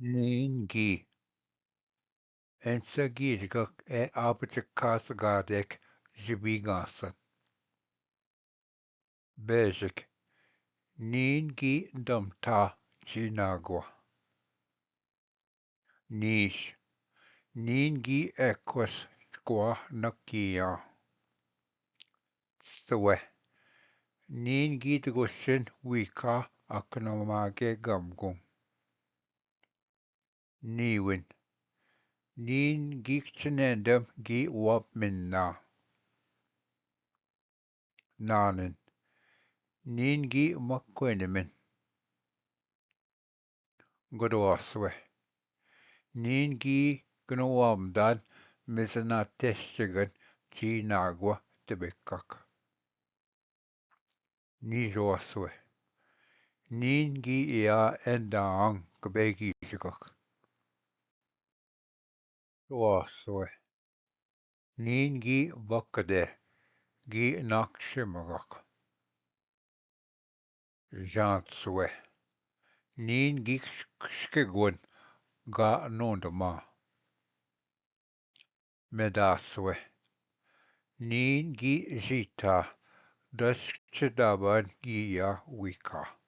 Ningi ensagirgak e apatakasgadek jibigasan. Bejik ningi dumta jinagwa. Nish ningi equus squa nakia. Stwe ningi dgushin wika aknomage gamgung. Niwin nin gikchenendem gi wap minna. Nanin nin gi makwenemin. Godwaswe nin gi gnawamdan misanateshigan jinagwa tibikak. Nijoswe nin gi ia endaang kbegishikak. Waswe nin gi vakade gi nakshimagak. Janswe nin gi skigwan ga nondama. Medaswe nin gi jita daskchidaban gia wika.